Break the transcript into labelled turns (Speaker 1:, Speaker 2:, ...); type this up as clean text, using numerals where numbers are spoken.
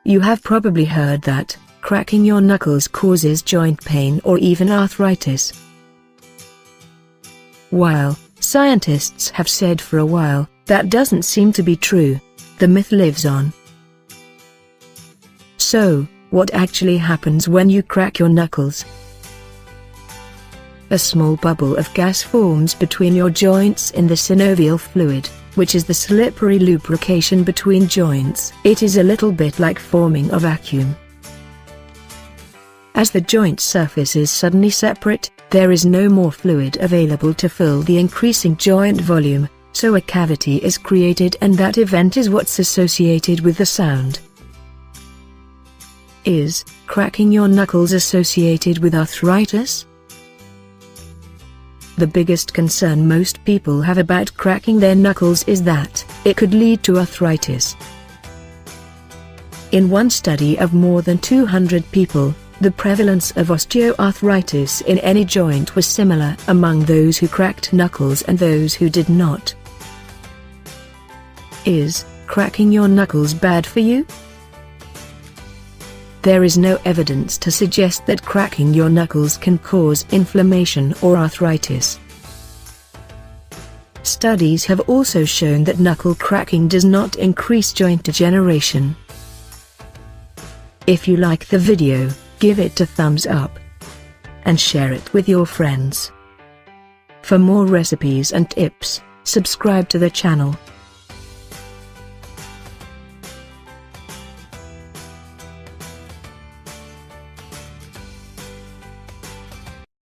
Speaker 1: You have probably heard that cracking your knuckles causes joint pain or even arthritis. While scientists have said for a while that doesn't seem to be true, the myth lives on. So, what actually happens when you crack your knuckles? A small bubble of gas forms between your joints in the synovial fluid, which is the slippery lubrication between joints. It is a little bit like forming a vacuum. As the joint surfaces suddenly separate, there is no more fluid available to fill the increasing joint volume, so a cavity is created, and that event is what's associated with the sound. Is cracking your knuckles associated with arthritis? The biggest concern most people have about cracking their knuckles is that it could lead to arthritis. In one study of more than 200 people, the prevalence of osteoarthritis in any joint was similar among those who cracked knuckles and those who did not. Is cracking your knuckles bad for you? There is no evidence to suggest that cracking your knuckles can cause inflammation or arthritis. Studies have also shown that knuckle cracking does not increase joint degeneration. If you like the video, give it a thumbs up and share it with your friends. For more recipes and tips, subscribe to the channel.